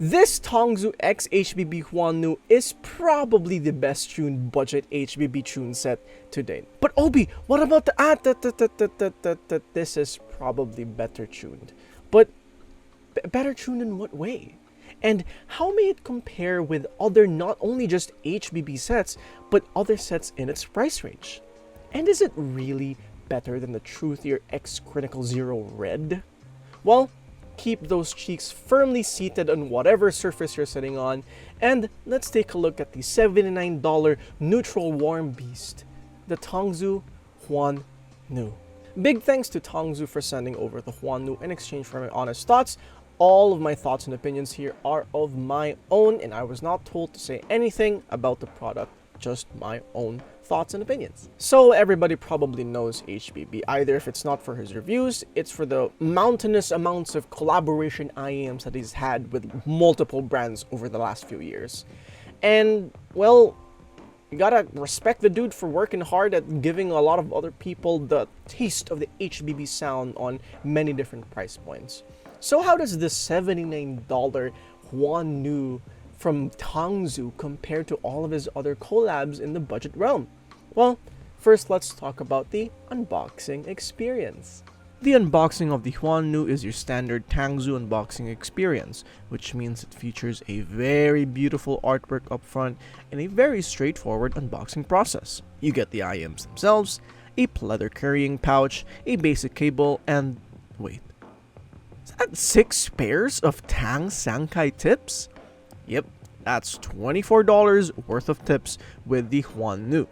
This Tangzu X HBB Xuan NV is probably the best tuned budget HBB tune set to date. But Obi, what about the this is probably better tuned. But better tuned in what way? And how may it compare with other not only just HBB sets, but other sets in its price range? And is it really better than the truthier X Critical Zero Red? Well, keep those cheeks firmly seated on whatever surface you're sitting on, and let's take a look at the $79 neutral warm beast, the Tangzu Xuan NV. Big thanks to Tangzu for sending over the Xuan NV in exchange for my honest thoughts. All of my thoughts and opinions here are of my own, and I was not told to say anything about the product, just my own thoughts and opinions. So everybody probably knows HBB, either if it's not for his reviews, it's for the mountainous amounts of collaboration IEMs that he's had with multiple brands over the last few years. And, well, you gotta respect the dude for working hard at giving a lot of other people the taste of the HBB sound on many different price points. So how does this $79 Xuan NV from Tangzu compare to all of his other collabs in the budget realm? Well, first let's talk about the unboxing experience. The unboxing of the Xuan NV is your standard Tangzu unboxing experience, which means it features a very beautiful artwork up front and a very straightforward unboxing process. You get the IEMs themselves, a leather carrying pouch, a basic cable, and wait, is that 6 pairs of Tang Sankai tips? Yep, that's $24 worth of tips with the Xuan NV.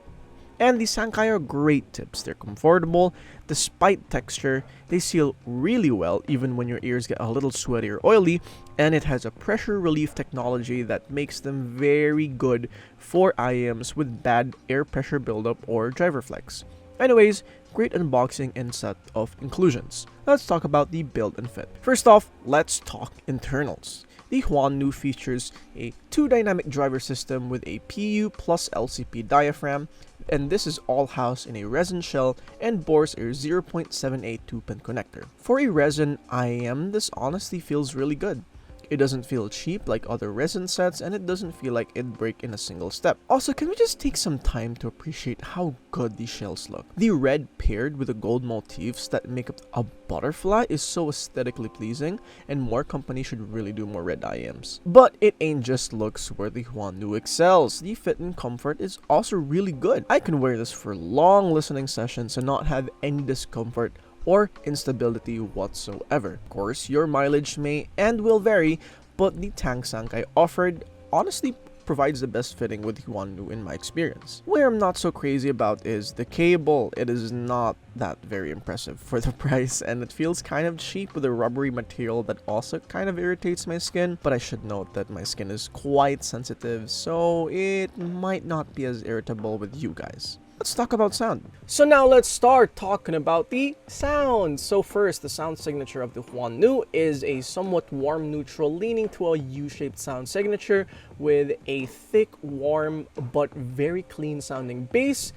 And the Sankai are great tips. They're comfortable, despite texture, they seal really well even when your ears get a little sweaty or oily, and it has a pressure relief technology that makes them very good for IEMs with bad air pressure buildup or driver flex. Anyways, great unboxing and set of inclusions. Let's talk about the build and fit. First off, let's talk internals. The Xuan NV features a 2-dynamic driver system with a PU plus LCP diaphragm, and this is all housed in a resin shell and bores a 0.78 2-pin connector. For a resin IEM, this honestly feels really good. It doesn't feel cheap like other resin sets, and it doesn't feel like it'd break in a single step. Also, can we just take some time to appreciate how good these shells look? The red paired with the gold motifs that make up a butterfly is so aesthetically pleasing, and more companies should really do more red IEMs. But it ain't just looks where the Xuan NV excels. The fit and comfort is also really good. I can wear this for long listening sessions and not have any discomfort or instability whatsoever. Of course, your mileage may and will vary, but the Tang Sankai offered honestly provides the best fitting with Xuan NV in my experience. Where I'm not so crazy about is the cable. It is not that very impressive for the price, and it feels kind of cheap with a rubbery material that also kind of irritates my skin, but I should note that my skin is quite sensitive, so it might not be as irritable with you guys. Let's talk about sound. So now let's start talking about the sound. So first, the sound signature of the Xuan NV is a somewhat warm neutral leaning to a U-shaped sound signature with a thick, warm, but very clean sounding bass.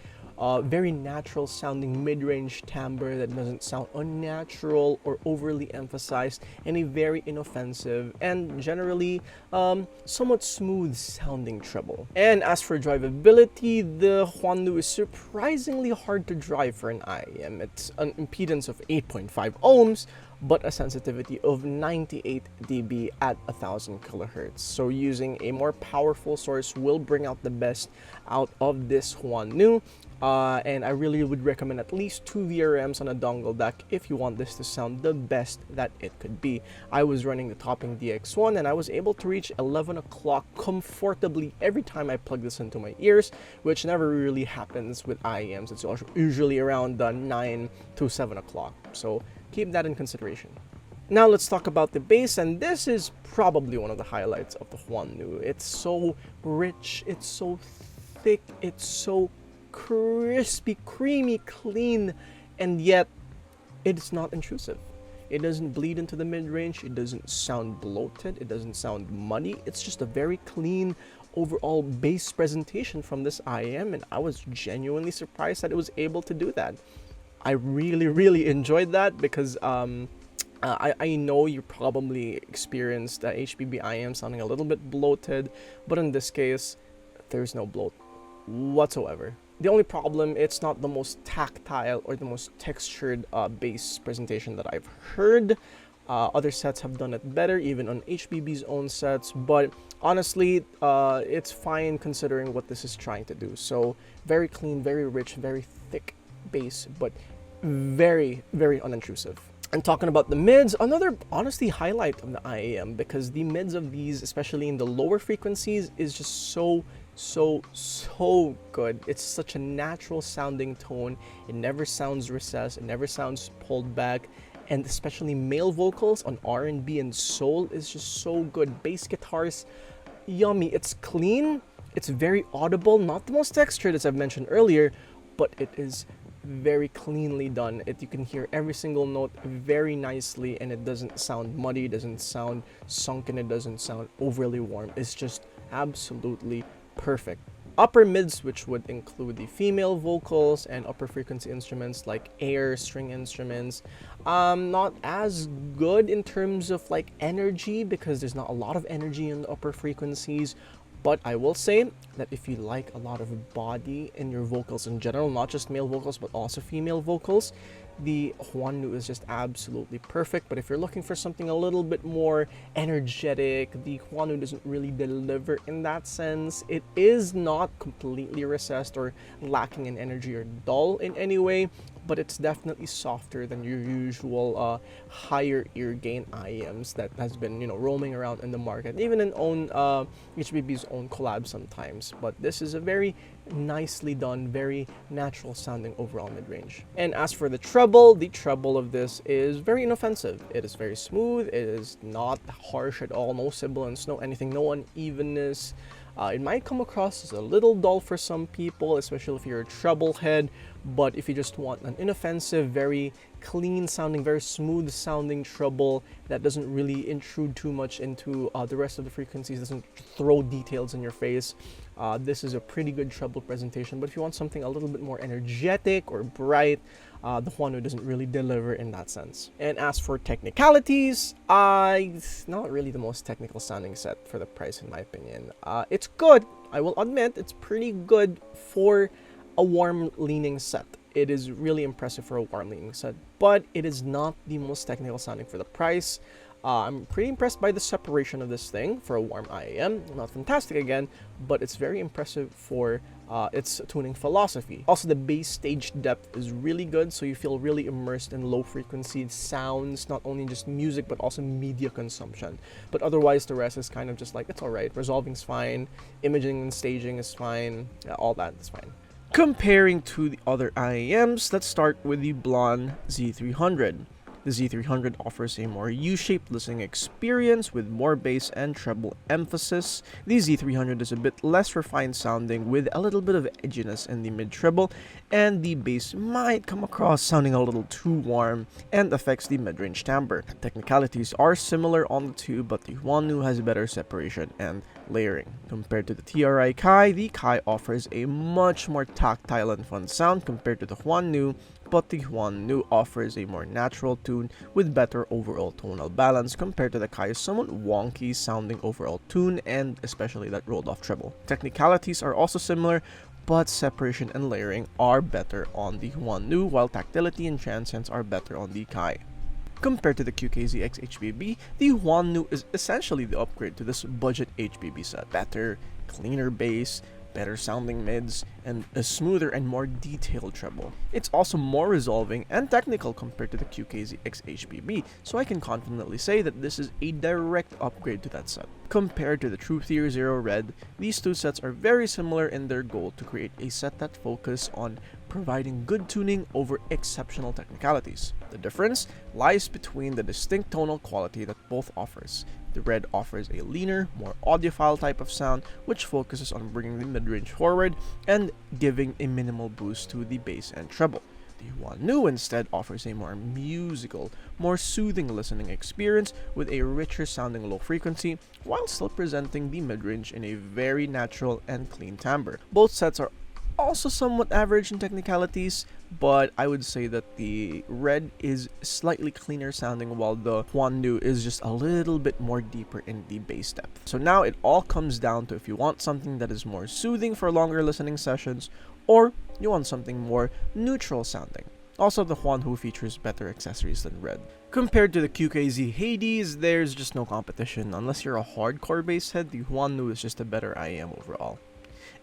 Very natural sounding mid-range timbre that doesn't sound unnatural or overly emphasized, and a very inoffensive and generally somewhat smooth sounding treble. And as for drivability, the Xuan NV is surprisingly hard to drive for an IEM. It's an impedance of 8.5 ohms, but a sensitivity of 98 dB at 1000 kHz. So using a more powerful source will bring out the best out of this Xuan NV. And I really would recommend at least 2 VRMs on a dongle deck if you want this to sound the best that it could be. I was running the Topping DX1 and I was able to reach 11 o'clock comfortably every time I plug this into my ears, which never really happens with IEMs. It's usually around 9 to 7 o'clock. So keep that in consideration. Now let's talk about the bass, and this is probably one of the highlights of the Xuan NV. It's so rich, it's so thick, it's so crispy, creamy, clean, and yet it's not intrusive. It doesn't bleed into the mid-range, it doesn't sound bloated, it doesn't sound muddy. It's just a very clean overall bass presentation from this IEM, and I was genuinely surprised that it was able to do that. I really enjoyed that because I know you probably experienced HBB IEM sounding a little bit bloated, but in this case, there's no bloat whatsoever. The only problem, it's not the most tactile or the most textured bass presentation that I've heard. Other sets have done it better, even on HBB's own sets, but honestly, it's fine considering what this is trying to do. So very clean, very rich, very thick bass, but very, very unintrusive. And talking about the mids, another honestly highlight of the IEM, because the mids of these, especially in the lower frequencies, is just so good. It's such a natural sounding tone. It never sounds recessed, it never sounds pulled back, and especially male vocals on R&B and soul is just so good. Bass guitars, yummy. It's clean, it's very audible, not the most textured as I've mentioned earlier, but it is very cleanly done. You can hear every single note very nicely, and it doesn't sound muddy, it doesn't sound sunken, it doesn't sound overly warm. It's just absolutely perfect. Upper mids, which would include the female vocals and upper frequency instruments like air, string instruments, not as good in terms of like energy, because there's not a lot of energy in the upper frequencies. But I will say that if you like a lot of body in your vocals in general, not just male vocals, but also female vocals, the Xuan NV is just absolutely perfect. But if you're looking for something a little bit more energetic, the Xuan NV doesn't really deliver in that sense. It is not completely recessed or lacking in energy or dull in any way, but it's definitely softer than your usual higher ear gain IEMs that has been, you know, roaming around in the market, even in HBB's own collab sometimes. But this is a very nicely done, very natural sounding overall mid-range. And as for the treble of this is very inoffensive. It is very smooth, it is not harsh at all, no sibilance, no anything, no unevenness. It might come across as a little dull for some people, especially if you're a treble head, but if you just want an inoffensive, very clean sounding, very smooth sounding treble that doesn't really intrude too much into the rest of the frequencies, doesn't throw details in your face, this is a pretty good treble presentation. But if you want something a little bit more energetic or bright, the Xuan NV doesn't really deliver in that sense. And as for technicalities, it's not really the most technical sounding set for the price in my opinion. It's good, I will admit, it's pretty good for a warm leaning set. It is really impressive for a warm leaning set, but it is not the most technical sounding for the price. I'm pretty impressed by the separation of this thing for a warm IEM. Not fantastic again, but it's very impressive for its tuning philosophy. Also, the bass stage depth is really good, so you feel really immersed in low frequency sounds, not only just music, but also media consumption. But otherwise, the rest is kind of just like, it's alright. Resolving's fine, imaging and staging is fine, all that is fine. Comparing to the other IEMs, let's start with the blonde Z300. The Z300 offers a more U-shaped listening experience with more bass and treble emphasis. The Z300 is a bit less refined sounding with a little bit of edginess in the mid-treble, and the bass might come across sounding a little too warm and affects the mid-range timbre. Technicalities are similar on the two, but the Xuan NV has better separation and layering. Compared to the TRI Kai, the Kai offers a much more tactile and fun sound compared to the Xuan NV, but the Xuan NV offers a more natural tune with better overall tonal balance compared to the Kai's somewhat wonky sounding overall tune, and especially that rolled off treble. Technicalities are also similar, but separation and layering are better on the Xuan NV, while tactility and transients are better on the Kai. Compared to the QKZX HBB, the Xuan NV is essentially the upgrade to this budget HBB set. Better, cleaner bass, better sounding mids, and a smoother and more detailed treble. It's also more resolving and technical compared to the QKZX HBB, so I can confidently say that this is a direct upgrade to that set. Compared to the True Theory Zero Red, these two sets are very similar in their goal to create a set that focuses on providing good tuning over exceptional technicalities. The difference lies between the distinct tonal quality that both offers. The Red offers a leaner, more audiophile type of sound, which focuses on bringing the mid-range forward and giving a minimal boost to the bass and treble. The Xuan NV instead offers a more musical, more soothing listening experience with a richer sounding low frequency, while still presenting the mid-range in a very natural and clean timbre. Both sets are also somewhat average in technicalities, but I would say that the red is slightly cleaner sounding, while the Xuan Nu is just a little bit more deeper in the bass depth. So now it all comes down to if you want something that is more soothing for longer listening sessions, or you want something more neutral sounding. Also, the Xuan Nu features better accessories than red. Compared to the QKZ Hades, there's just no competition. Unless you're a hardcore bass head, the Xuan Nu is just a better IEM overall.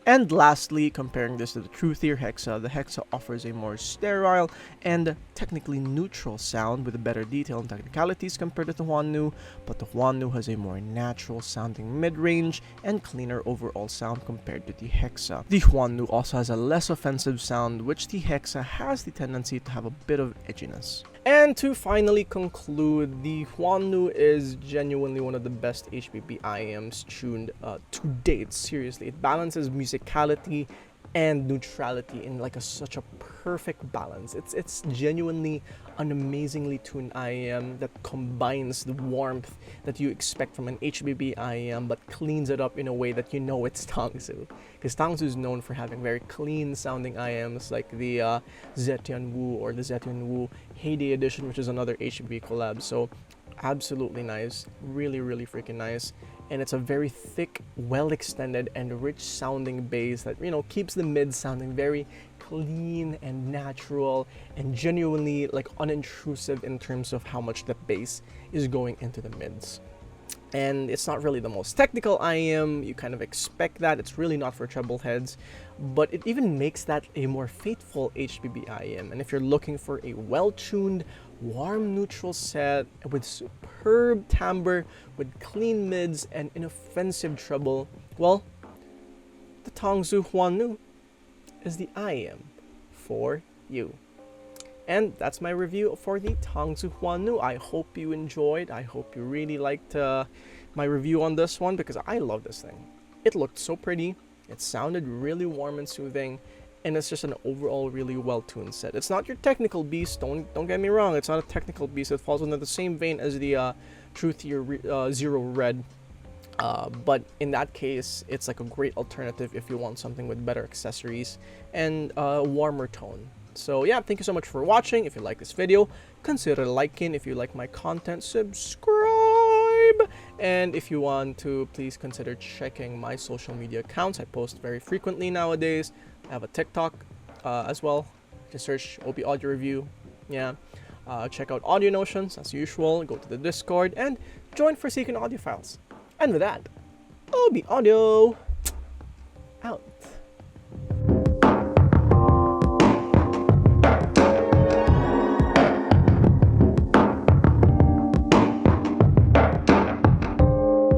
And lastly, comparing this to the truthier Hexa, the Hexa offers a more sterile and technically neutral sound with a better detail and technicalities compared to the Xuan Nu, but the Xuan Nu has a more natural sounding mid-range and cleaner overall sound compared to the Hexa. The Xuan Nu also has a less offensive sound, which the Hexa has the tendency to have a bit of edginess. And to finally conclude, the Xuan Nu is genuinely one of the best HBB IEMs tuned to date. Seriously, it balances musicality and neutrality in like such a perfect balance. It's genuinely an amazingly tuned IEM that combines the warmth that you expect from an HBB IEM but cleans it up in a way that you know it's Tangzu. Because Tangzu is known for having very clean sounding IEMs like the Zetian Wu or the Zetian Wu Heyday Edition, which is another HBB collab. So absolutely nice, really freaking nice. And it's a very thick, well extended and rich sounding bass that, you know, keeps the mid sounding very clean and natural and genuinely like unintrusive in terms of how much the bass is going into the mids. And it's not really the most technical IEM, you kind of expect that, it's really not for treble heads, but it even makes that a more faithful HBB IEM. And if you're looking for a well-tuned, warm neutral set with superb timbre, with clean mids and inoffensive treble, well, the Tangzu Xuan Nu is the IEM for you. And that's my review for the Tangzu Xuan Nu. I hope you enjoyed. I hope you really liked my review on this one, because I love this thing. It looked so pretty. It sounded really warm and soothing, and it's just an overall really well-tuned set. It's not your technical beast. Don't get me wrong. It's not a technical beast. It falls under the same vein as the Truthier Zero Red. But in that case, it's like a great alternative if you want something with better accessories and a warmer tone. So yeah, thank you so much for watching. If you like this video, consider liking. If you like my content, subscribe. And if you want to, please consider checking my social media accounts. I post very frequently nowadays. I have a TikTok as well. Just search OB Audio Review. Yeah. Check out Audio Notions as usual. Go to the Discord and join for seeking audio files. And with that, OB Audio out.